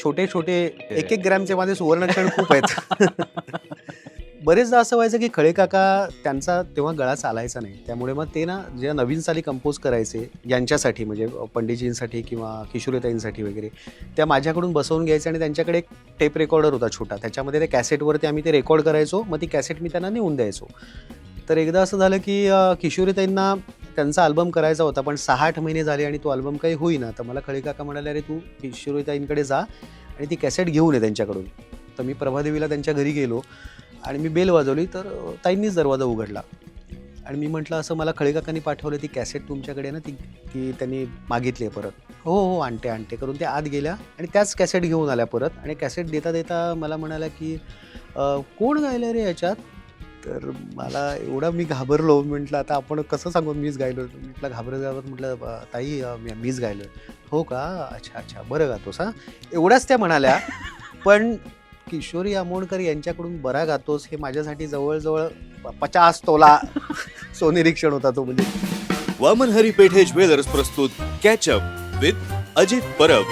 छोटे छोटे 1-1 ग्रॅमचे माझे सुवर्णक्षण खूप आहेत. बरेचदा असं व्हायचं की खळे काका त्यांचा तेव्हा गळा चालायचा नाही, त्यामुळे मग ते ना जे नवीन साली कंपोज करायचे यांच्यासाठी, म्हणजे पंडितजींसाठी किंवा किशोरीताईंसाठी वगैरे, त्या माझ्याकडून बसवून घ्यायचे आणि त्यांच्याकडे एक टेप रेकॉर्डर होता छोटा, त्याच्यामध्ये ते कॅसेटवरती आम्ही ते रेकॉर्ड करायचो, मग ती कॅसेट मी त्यांना नेऊन द्यायचो. तर एकदा असं झालं की किशोरीताईंना त्यांचा अल्बम करायचा होता, पण 6-8 महिने झाले आणि तो अल्बम काही होईना. तर मला खळे काका म्हणाले, अरे तू किशोरीताईंकडे जा आणि ती कॅसेट घेऊन ये त्यांच्याकडून. तर मी प्रभादेवीला त्यांच्या घरी गेलो आणि मी बेल वाजवली, तर ताईंनीच दरवाजा उघडला आणि मी म्हटलं, असं मला खळे काकांनी पाठवलं, ती कॅसेट तुमच्याकडे ना, ती त्यांनी मागितली आहे परत. हो हो, आणते करून त्या आत गेल्या आणि त्याच कॅसेट घेऊन आल्या परत आणि कॅसेट देता देता मला म्हणाल्या की कोण गायलं रे याच्यात? तर मला एवढा मी घाबरलो, म्हटलं आता आपण कसं सांगू मीच गायलो. म्हटलं घाबरत म्हटलं, ताई मीच गायलो. हो का, अच्छा बरं गातोस हा, एवढ्याच त्या म्हणाल्या. पण किशोरी आमोणकर यांच्याकडून बरा गातोस हे माझ्यासाठी जवळजवळ 50 तोला सोनेरी क्षण होता तो. म्हणजे वामन हरी पेठे ज्वेलर्स प्रस्तुत कॅचअप विथ अजित परब.